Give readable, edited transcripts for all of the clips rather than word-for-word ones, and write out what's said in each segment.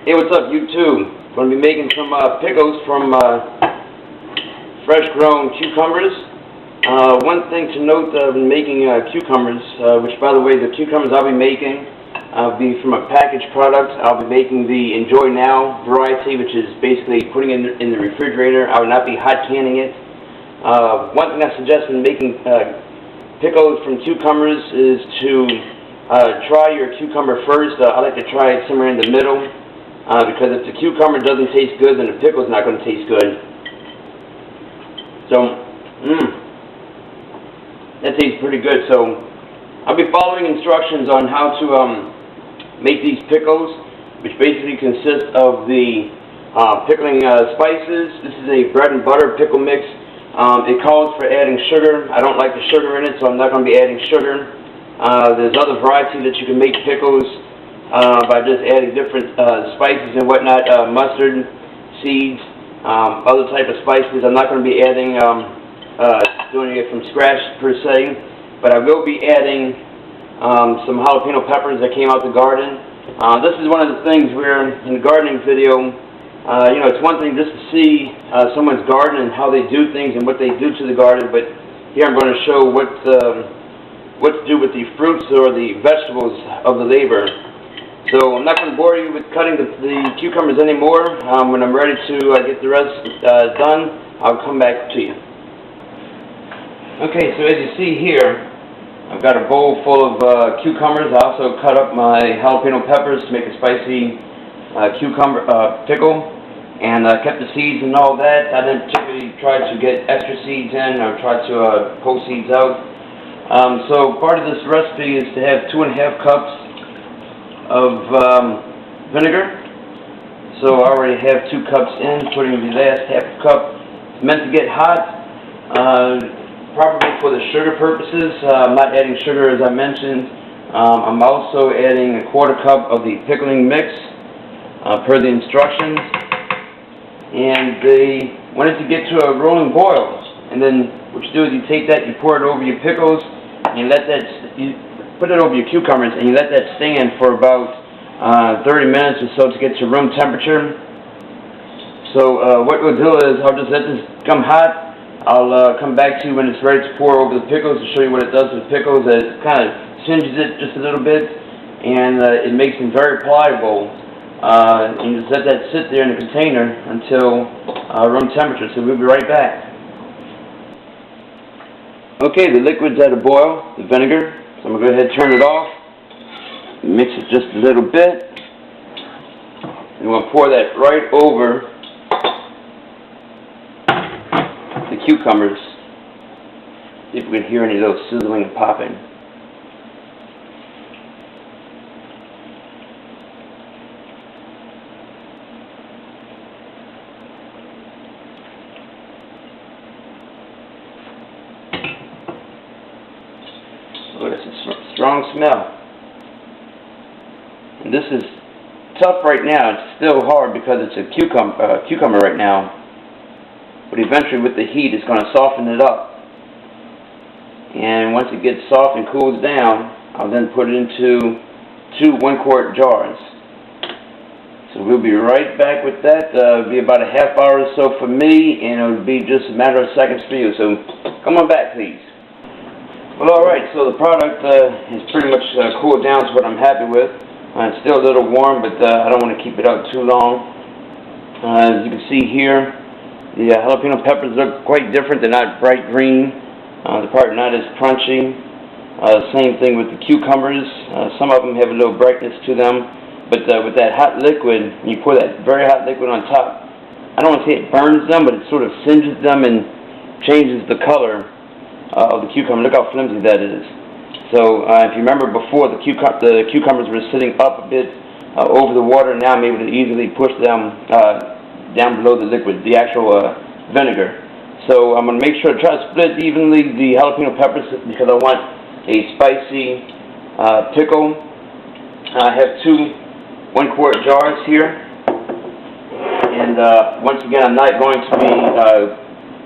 Hey, what's up, YouTube? Going to be making some pickles from fresh-grown cucumbers. One thing to note when making cucumbers, which, by the way, the cucumbers I'll be making will be from a packaged product. I'll be making the Enjoy Now variety, which is basically putting it in the refrigerator. I will not be hot canning it. One thing I suggest when making pickles from cucumbers is to try your cucumber first. I like to try it somewhere in the middle. Because if the cucumber doesn't taste good, then the pickle's not going to taste good. So, that tastes pretty good. So, I'll be following instructions on how to make these pickles, which basically consist of the pickling spices. This is a bread and butter pickle mix. It calls for adding sugar. I don't like the sugar in it, so I'm not going to be adding sugar. There's other varieties that you can make pickles by just adding different spices and whatnot, mustard, seeds, other type of spices. I'm not going to be adding, doing it from scratch per se, but I will be adding some jalapeno peppers that came out the garden. This is one of the things where in the gardening video, you know, it's one thing just to see someone's garden and how they do things and what they do to the garden, but here I'm going to show what to do with the fruits or the vegetables of the labor. So I'm not going to bore you with cutting the cucumbers anymore. When I'm ready to get the rest done, I'll come back to you. Okay, so as you see here, I've got a bowl full of cucumbers. I also cut up my jalapeno peppers to make a spicy cucumber pickle, and kept the seeds and all that. I didn't typically try to get extra seeds in or try to pull seeds out. So part of this recipe is to have 2.5 cups of vinegar. So I already have 2 cups in, putting the last half cup. It's meant to get hot, probably for the sugar purposes. I'm not adding sugar as I mentioned. I'm also adding 1/4 cup of the pickling mix per the instructions. And they want it to get to a rolling boil. And then what you do is you take that, you pour it over your pickles, and you let that, put it over your cucumbers, and you let that stand for about 30 minutes or so to get to room temperature. So what we'll do is I'll just let this come hot. I'll come back to you when it's ready to pour over the pickles to show you what it does to the pickles. It kind of singes it just a little bit, and it makes them very pliable. And you just let that sit there in the container until room temperature. So we'll be right back. Okay, the liquid's at a boil, the vinegar. So I'm going to go ahead and turn it off, mix it just a little bit, and we're going to pour that right over the cucumbers. See if we can hear any of those sizzling and popping. Oh, that's a strong smell. And this is tough right now. It's still hard because it's a cucumber right now. But eventually with the heat it's going to soften it up. And once it gets soft and cools down, I'll then put it into 2 1-quart jars. So we'll be right back with that. It'll be about a half hour or so for me, and it'll be just a matter of seconds for you. So come on back, please. Well, alright, so the product is pretty much cooled down to what I'm happy with. It's still a little warm, but I don't want to keep it out too long. As you can see here, the jalapeno peppers look quite different. They're not bright green. They're probably not as crunchy. Same thing with the cucumbers. Some of them have a little brightness to them. But with that hot liquid, you pour that very hot liquid on top, I don't want to say it burns them, but it sort of singes them and changes the color of the cucumber. Look how flimsy that is. So if you remember before, the cucumbers were sitting up a bit over the water. Now I'm able to easily push them down below the liquid, the actual vinegar. So I'm going to make sure to try to split evenly the jalapeno peppers because I want a spicy pickle. I have 2 1-quart jars here. And once again, I'm not going to be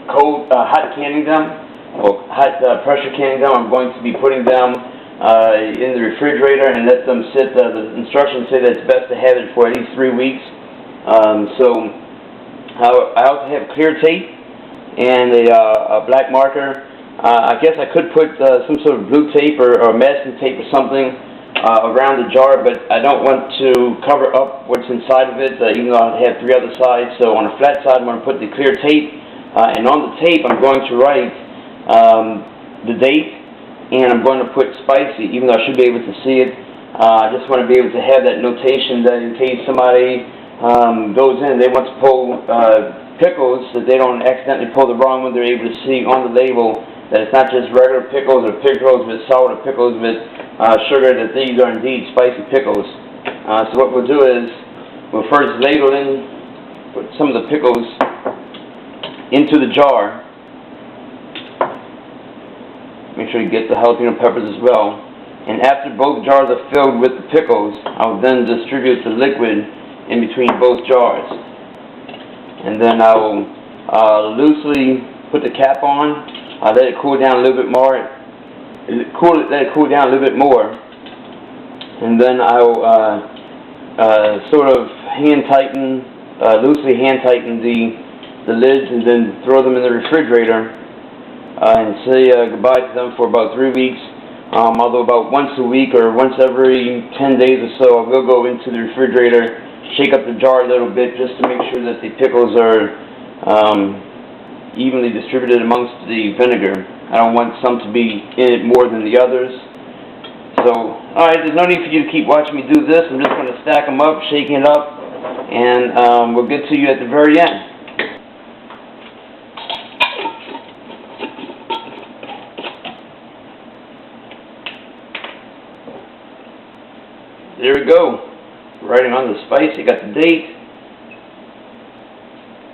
hot canning them. Or hot pressure canning them. I'm going to be putting them in the refrigerator and let them sit. The instructions say that it's best to have it for at least 3 weeks. So I also have clear tape and a black marker. I guess I could put some sort of blue tape or masking tape or something around the jar, but I don't want to cover up what's inside of it, even though I have 3 other sides. So on the flat side, I'm going to put the clear tape, and on the tape, I'm going to write the date, and I'm going to put spicy, even though I should be able to see it. I just want to be able to have that notation that in case somebody goes in, they want to pull pickles, that they don't accidentally pull the wrong one. They're able to see on the label that it's not just regular pickles or pickles with salt or pickles with sugar, that these are indeed spicy pickles. So what we'll do is we'll first ladle in, put some of the pickles into the jar. Make sure you get the jalapeno peppers as well. And after both jars are filled with the pickles, I'll then distribute the liquid in between both jars. And then I will loosely put the cap on. Let it cool down a little bit more. Let it cool down a little bit more, and then I'll sort of loosely hand tighten the lids, and then throw them in the refrigerator and say goodbye to them for about 3 weeks. Although about once a week or once every 10 days or so, I will go into the refrigerator, shake up the jar a little bit just to make sure that the pickles are evenly distributed amongst the vinegar. I don't want some to be in it more than the others. So, alright, there's no need for you to keep watching me do this. I'm just going to stack them up, shaking it up, and we'll get to you at the very end. There we go. Writing on the spice, you got the date.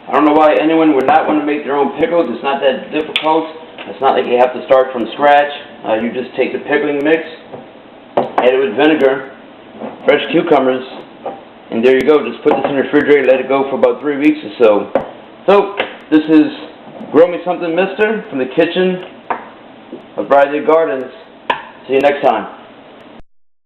I don't know why anyone would not want to make their own pickles. It's not that difficult. It's not like you have to start from scratch. You just take the pickling mix, add it with vinegar, fresh cucumbers, and there you go. Just put this in the refrigerator, let it go for about 3 weeks or so. So, this is Grow Me Something Mister from the kitchen of Bradley Gardens. See you next time.